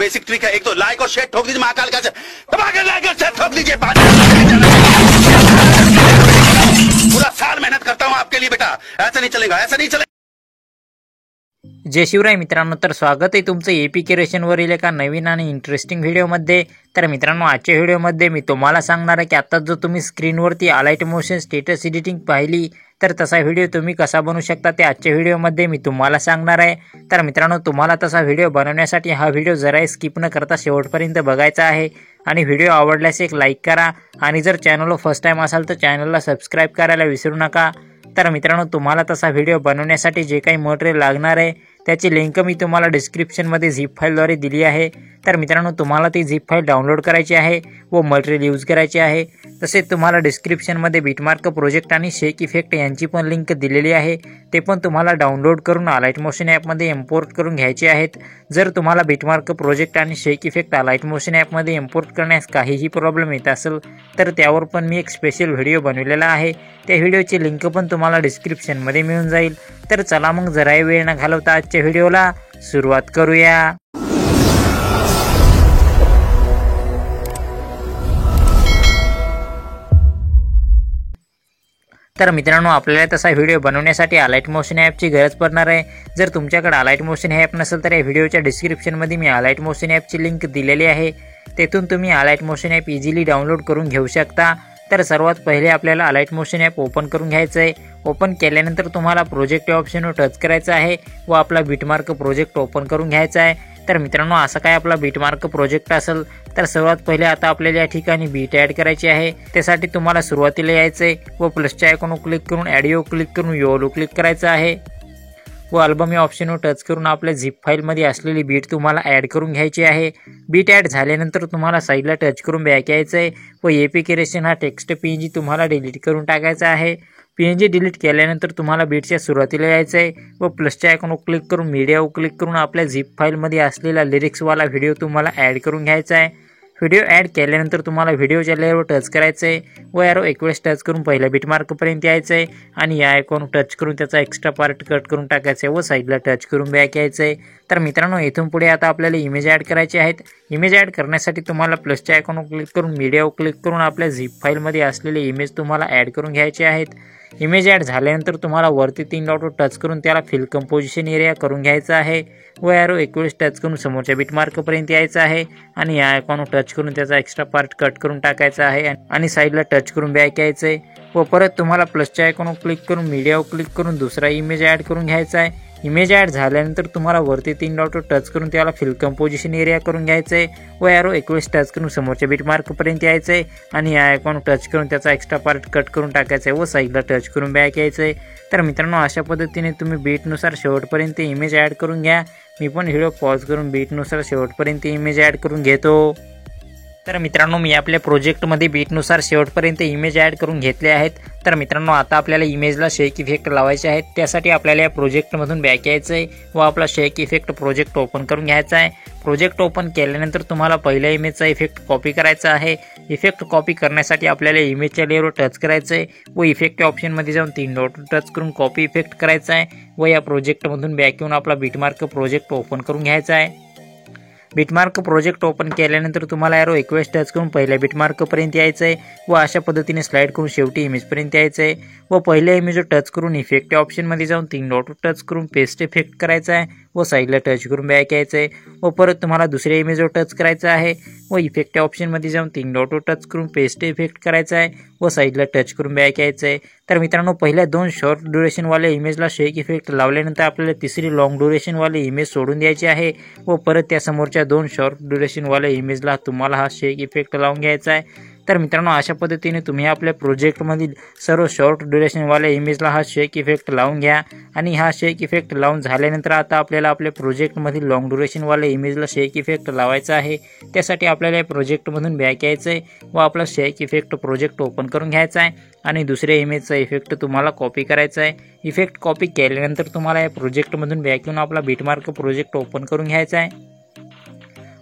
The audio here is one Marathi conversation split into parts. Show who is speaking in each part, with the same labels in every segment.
Speaker 1: बेसिक ट्रिक है, एक तो लाइक और शेयर ठोक दीजिए, महाकाल का दबा के लाइक और शेयर ठोक दीजिए। पूरा साल मेहनत करता हूँ आपके लिए बेटा, ऐसा नहीं चलेगा, ऐसा नहीं चलेगा।
Speaker 2: जय शिवराय मित्रांनो, तर स्वागत आहे तुमचं एपी क्रिएशनवरील एका नवीन आणि इंटरेस्टिंग व्हिडिओमध्ये। तर मित्रांनो, आजच्या व्हिडिओमध्ये मी तुम्हाला सांगणार आहे की आता जो तुम्ही स्क्रीनवरती अलाइट मोशन स्टेटस एडिटिंग पाहिली, तर तसा व्हिडिओ तुम्ही कसा बनवू शकता ते आजच्या व्हिडिओमध्ये मी तुम्हाला सांगणार आहे। तर मित्रांनो, तुम्हाला तसा व्हिडिओ बनवण्यासाठी हा व्हिडिओ जरा स्किप न करता शेवटपर्यंत बघायचा आहे आणि व्हिडिओ आवडल्यास एक लाईक करा आणि जर चॅनलवर फर्स्ट टाइम असाल तर चॅनलला सबस्क्राइब करायला विसरू नका। तर मित्रांनो, तुम्हाला तसा व्हिडिओ बनवण्यासाठी जे काही मटेरियल लागणार आहे त्याची लिंक मी तुम्हाला डिस्क्रिप्शनमध्ये झिप फाईलद्वारे दिली आहे। तर मित्रांनो, तुम्हाला ती झिप फाईल डाउनलोड करायची आहे व मटेरियल यूज करायचे आहे। तसेच तुम्हाला डिस्क्रिप्शनमध्ये बिटमार्क प्रोजेक्ट आणि शेक इफेक्ट यांची पण लिंक दिलेली आहे, ते पण तुम्हाला डाउनलोड करून अलाइट मोशन ॲपमध्ये इम्पोर्ट करून घ्यायचे आहेत। जर तुम्हाला बिटमार्क प्रोजेक्ट आणि शेक इफेक्ट अलाइट मोशन ॲपमध्ये इम्पोर्ट करण्यास काहीही प्रॉब्लेम येत असेल तर त्यावर पण मी एक स्पेशल व्हिडिओ बनवलेला आहे, त्या व्हिडिओची लिंक पण तुम्हाला डिस्क्रिप्शनमध्ये मिळून जाईल। तर चला मग जराही वेळ न घालवता आजच्या व्हिडिओला सुरुवात करूया। तर मित्रांनो, आपल्याला तसा व्हिडिओ बनवण्यासाठी अलाइट मोशन ॲपची गरज पडणार आहे। जर तुमच्याकडे अलाइट मोशन ॲप नसेल तर या व्हिडिओच्या डिस्क्रिप्शनमध्ये मी अलाइट मोशन ॲपची लिंक दिलेली आहे, तेथून तुम्ही अलाइट मोशन ॲप इझिली डाउनलोड करून घेऊ शकता। तर सर्वात पहिले आपल्याला अलाइट मोशन ॲप ओपन करून घ्यायचं आहे। ओपन केल्यानंतर तुम्हाला प्रोजेक्ट ऑप्शनवर टच करायचं आहे व आपला बिटमार्क प्रोजेक्ट ओपन करून घ्यायचा आहे। तर मित्रांनो, असं काय आपला बिटमार्क प्रोजेक्ट असेल तर सर्वात पहिले आता आपल्याला या ठिकाणी बीट ॲड करायची आहे। त्यासाठी तुम्हाला सुरुवातीला यायचं आहे व प्लसच्या आयकॉनवर क्लिक करून ॲडिओ क्लिक करून योलो क्लिक करायचं आहे व अल्बम या ऑप्शनवर टच करून आपल्या झिप फाईलमध्ये असलेली बीट तुम्हाला ॲड करून घ्यायची आहे। बीट ॲड झाल्यानंतर तुम्हाला साईडला टच करून बॅक यायचं आहे व एपी क्रिएशन हा टेक्स्ट PNG तुम्हाला डिलीट करून टाकायचा आहे। PNG डिलीट केल्यानंतर तुम्हाला बीटच्या सुरुवातीला यायचं आहे व प्लसच्या आयकॉनवर क्लिक करून मीडियावर क्लिक करून आपल्या झिप फाईलमध्ये असलेला लिरिक्सवाला व्हिडिओ तुम्हाला ॲड करून घ्यायचा आहे। व्हिडिओ ॲड केल्यानंतर तुम्हाला व्हिडिओच्या लेअरवर टच करायचं आहे व यारो एक वेळेस टच करून पहिल्या बिटमार्कपर्यंत यायचं आहे आणि या आयकॉनवर टच करून त्याचा एक्स्ट्रा पार्ट कट करून टाकायचा आहे व साईडला टच करून बॅक यायचं आहे। तर मित्रांनो, इथून पुढे आता आपल्याला इमेज ॲड करायचे आहेत। इमेज ॲड करण्यासाठी तुम्हाला प्लसच्या आयकॉनवर क्लिक करून मीडियावर क्लिक करून आपल्या झिप फाईलमध्ये असलेले इमेज तुम्हाला ॲड करून घ्यायचे आहेत। इमेज ॲड झाल्यानंतर तुम्हाला वरती 3 डॉटवर टच करून त्याला फिल कंपोजिशन एरिया करून घ्यायचा आहे व यारो 21 टच करून समोरच्या बिटमार्कपर्यंत यायचं आहे आणि या आयकॉनवर टच करून त्याचा एक्स्ट्रा पार्ट कट करून टाकायचा आहे आणि साईडला टच करून बॅक यायचं आहे व परत तुम्हाला प्लसच्या आयकॉनवर क्लिक करून मीडियावर क्लिक करून दुसरा इमेज ॲड करून घ्यायचा आहे। इमेज ॲड झाल्यानंतर तुम्हाला वरती 3 डॉटवर टच करून त्याला फिल कंपोजिशन एरिया करून घ्यायचं आहे व यारो 21 टच करून समोरच्या बिटमार्कपर्यंत यायचं आहे आणि या आयकॉनवर टच करून त्याचा एक्स्ट्रा पार्ट कट करून टाकायचा आहे व साईडला टच करून बॅक यायचं आहे। तर मित्रांनो, अशा पद्धतीने तुम्ही बीटनुसार शेवटपर्यंत इमेज ॲड करून घ्या। मी पण व्हिडिओ पॉज करून बीटनुसार शेवटपर्यंत इमेज ॲड करून घेतो। तर मित्रांनो, मी आपल्या प्रोजेक्टमध्ये बीटनुसार शेवटपर्यंत इमेज ॲड करून घेतले आहेत। तर मित्रांनो, आता आपल्याला इमेजला शेक इफेक्ट लावायचे आहेत। त्यासाठी आपल्याला या प्रोजेक्टमधून बॅक यायचं आहे व आपला शेक इफेक्ट प्रोजेक्ट ओपन करून घ्यायचा आहे। प्रोजेक्ट ओपन केल्यानंतर तुम्हाला पहिल्या इमेजचा इफेक्ट कॉपी करायचा आहे। इफेक्ट कॉपी करण्यासाठी आपल्याला इमेजच्या लेअरवर टच करायचं आहे व इफेक्ट ऑप्शनमध्ये जाऊन 3 डॉट टच करून कॉपी इफेक्ट करायचा आहे व या प्रोजेक्टमधून बॅक येऊन आपला बिटमार्क प्रोजेक्ट ओपन करून घ्यायचा आहे। बिटमार्क प्रोजेक्ट ओपन केल्यानंतर तुम्हाला यारो एक वेळेस टच करून पहिल्या बिटमार्कपर्यंत यायचं आहे व अशा पद्धतीने स्लाइड करून शेवटी इमेजपर्यंत यायचं आहे व पहिल्या इमेजवर टच करून इफेक्ट ऑप्शनमध्ये जाऊन 3 डॉट टच करून पेस्ट इफेक्ट करायचा आहे व साईडला टच करून बॅक यायचं आहे व परत तुम्हाला दुसऱ्या इमेजवर टच करायचं आहे व इफेक्ट ऑप्शनमध्ये जाऊन 3 डॉट टच करून पेस्ट इफेक्ट करायचा आहे व साईडला टच करून बॅक यायचं आहे। तर मित्रांनो, पहिल्या 2 शॉर्ट ड्युरेशनवाल्या इमेजला शेक इफेक्ट लावल्यानंतर आपल्याला तिसरी लॉंग ड्युरेशनवाली इमेज सोडून द्यायची आहे व परत त्या समोरच्या 2 शॉर्ट ड्युरेशनवाल्या इमेजला तुम्हाला हा शेक इफेक्ट लावून घ्यायचा आहे। तर मित्रांनो, अशा पद्धतीने तुम्ही आपल्या प्रोजेक्टमधील सर्व शॉर्ट ड्युरेशनवाल्या इमेजला हा शेक इफेक्ट लावून घ्या आणि हा शेक इफेक्ट लावून झाल्यानंतर आता आपल्याला आपल्या प्रोजेक्टमधील लॉंग ड्युरेशनवाल्या इमेजला शेक इफेक्ट लावायचा आहे। त्यासाठी आपल्याला या प्रोजेक्टमधून बॅक यायचं आहे व आपला शेक इफेक्ट प्रोजेक्ट ओपन करून घ्यायचा आहे आणि दुसऱ्या इमेजचा इफेक्ट तुम्हाला कॉपी करायचा आहे। इफेक्ट कॉपी केल्यानंतर तुम्हाला या प्रोजेक्टमधून बॅक येऊन आपला बिटमार्क प्रोजेक्ट ओपन करून घ्यायचा आहे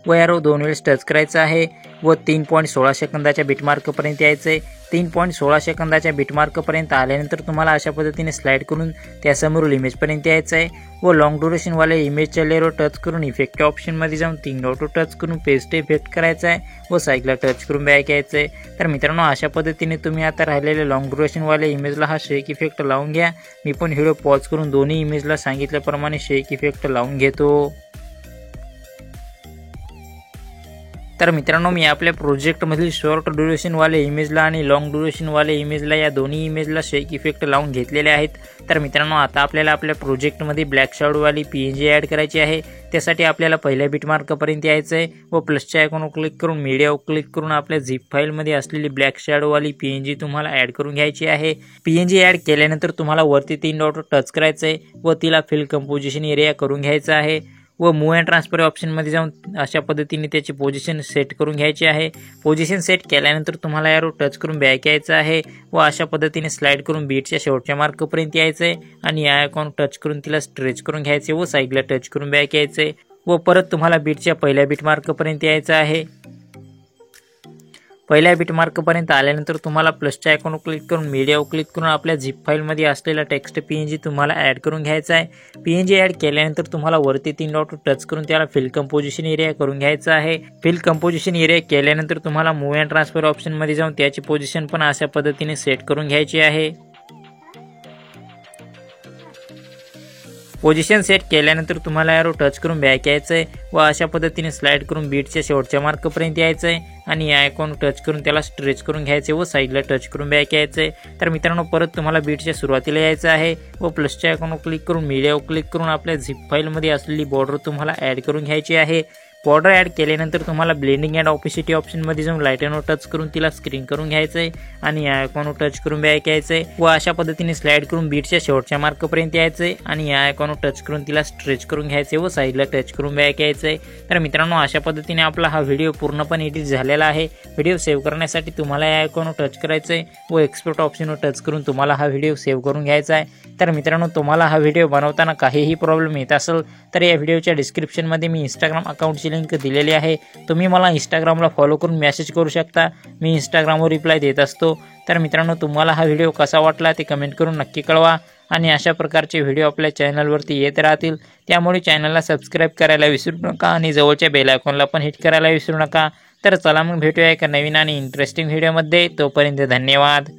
Speaker 2: व ॲरो 2 वेळेस टच करायचा आहे व 3.16 सेकंदाच्या बिटमार्कपर्यंत यायचं आहे। 3.16 सेकंदाच्या बिटमार्कपर्यंत आल्यानंतर तुम्हाला अशा पद्धतीने स्लाइड करून त्यासमोरील इमेजपर्यंत यायचं आहे व लॉंग ड्युरेशनवाले इमेजच्या लेअरवर टच करून इफेक्ट ऑप्शनमध्ये जाऊन 3 डॉट टच करून पेस्ट इफेक्ट करायचा आहे व साईडला टच करून बॅक यायचं आहे। तर मित्रांनो, अशा पद्धतीने तुम्ही आता राहिलेले लॉंग ड्युरेशनवाले इमेजला हा शेक इफेक्ट लावून घ्या। मी पण व्हिडिओ पॉज करून दोन्ही इमेजला सांगितल्याप्रमाणे शेक इफेक्ट लावून घेतो। तर मित्रांनो, मी आपल्या प्रोजेक्टमधील शॉर्ट ड्युरेशनवाले इमेजला आणि लॉंग ड्युरेशनवाले इमेजला या दोन्ही इमेजला शेक इफेक्ट लावून घेतलेले आहेत। तर मित्रांनो, आता आपल्याला आपल्या प्रोजेक्टमध्ये ब्लॅक शॅडोवाली PNG ॲड करायची आहे। त्यासाठी आपल्याला पहिल्या बिटमार्कपर्यंत यायचं आहे व प्लसच्या आयकॉनवर क्लिक करून मीडियावर क्लिक करून आपल्या झिप फाईलमध्ये असलेली ब्लॅक शॅडोवाली PNG तुम्हाला ॲड करून घ्यायची आहे। PNG ॲड केल्यानंतर तुम्हाला वरती 3 डॉट टच करायचं आहे व तिला फिल कंपोजिशन एरिया करून घ्यायचा आहे व मूव अँड ट्रान्सफर ऑप्शनमध्ये जाऊन अशा पद्धतीने त्याची पोझिशन सेट करून घ्यायची आहे। पोझिशन सेट केल्यानंतर तुम्हाला ॲरो टच करून बॅक यायचं आहे व अशा पद्धतीने स्लाइड करून बीटच्या शेवटच्या मार्कपर्यंत यायचं आहे आणि या आयकॉन टच करून तिला स्ट्रेच करून घ्यायचे व साईडला टच करून बॅक यायचं आहे व परत तुम्हाला बीटच्या पहिल्या बीट मार्कपर्यंत यायचं आहे। पहिल्या बीट मार्कपर्यंत आल्यानंतर तुम्हाला प्लसच्या आयकॉनवर क्लिक करून मीडियावर क्लिक करून आपल्या झिप फाईलमध्ये असलेला टेक्स्ट PNG तुम्हाला ॲड करून घ्यायचा आहे। PNG ॲड केल्यानंतर तुम्हाला वरती 3 डॉट टच करून त्याला फिल कंपोजिशन एरिया करून घ्यायचा आहे। फिल कंपोजिशन एरिया केल्यानंतर तुम्हाला मूव अँड ट्रान्सफर ऑप्शनमध्ये जाऊन त्याची पोझिशन पण अशा पद्धतीने सेट करून घ्यायची आहे। पोझिशन सेट केल्यानंतर तुम्हाला ॲरो टच करून बॅक यायचं आहे व अशा पद्धतीने स्लाइड करून बीटच्या शेवटच्या मार्कपर्यंत यायचं आहे आणि या आयकॉन टच करून त्याला स्ट्रेच करून घ्यायचे व साईडला टच करून बॅक यायचं आहे। तर मित्रांनो, परत तुम्हाला बीटच्या सुरुवातीला यायचं आहे व प्लसच्या आयकॉनवर क्लिक करून मीडियावर क्लिक करून आपल्या झिप फाईलमध्ये असलेली बॉर्डर तुम्हाला ॲड करून घ्यायची आहे। बॉर्डर ॲड केल्यानंतर तुम्हाला ब्लेंडिंग अँड ऑपेसिटी ऑप्शनमध्ये जाऊन लाईटनवर टच करून तिला स्क्रीन करून घ्यायचं आहे आणि या आयकॉनवर टच करून बॅक यायचं आहे व अशा पद्धतीने स्लाइड करून बीटच्या शेवटच्या मार्कपर्यंत यायचं आहे आणि या आयकॉनवर टच करून तिला स्ट्रेच करून घ्यायचं व साईडला टच करून बॅक यायचं आहे। तर मित्रांनो, अशा पद्धतीने आपला हा व्हिडिओ पूर्णपणे एडिट झालेला आहे। व्हिडिओ सेव्ह करण्यासाठी तुम्हाला या आयकॉनवर टच करायचं आहे व एक्सपोर्ट ऑप्शनवर टच करून तुम्हाला हा व्हिडिओ सेव्ह करून घ्यायचा आहे। तर मित्रांनो, तुम्हाला हा व्हिडिओ बनवताना काहीही प्रॉब्लेम येत असेल तर या व्हिडिओच्या डिस्क्रिप्शनमध्ये मी इंस्टाग्राम अकाउंटची लिंक दिलेली आहे। तुम्ही मला इंस्टाग्रामला फॉलो करून मेसेज करू शकता, मी इंस्टाग्रामवर रिप्लाय देत असतो। तर मित्रांनो, तुम्हाला हा व्हिडिओ कसा वाटला ते कमेंट करून नक्की कळवा आणि अशा प्रकारचे व्हिडिओ आपल्या चॅनलवरती येत राहतील, त्यामुळे चॅनलला सबस्क्राईब करायला विसरू नका आणि जवळच्या बेल आयकॉनला पण हिट करायला विसरू नका। तर चला मग भेटूया एका नवीन आणि इंटरेस्टिंग व्हिडिओमध्ये। तोपर्यंत धन्यवाद।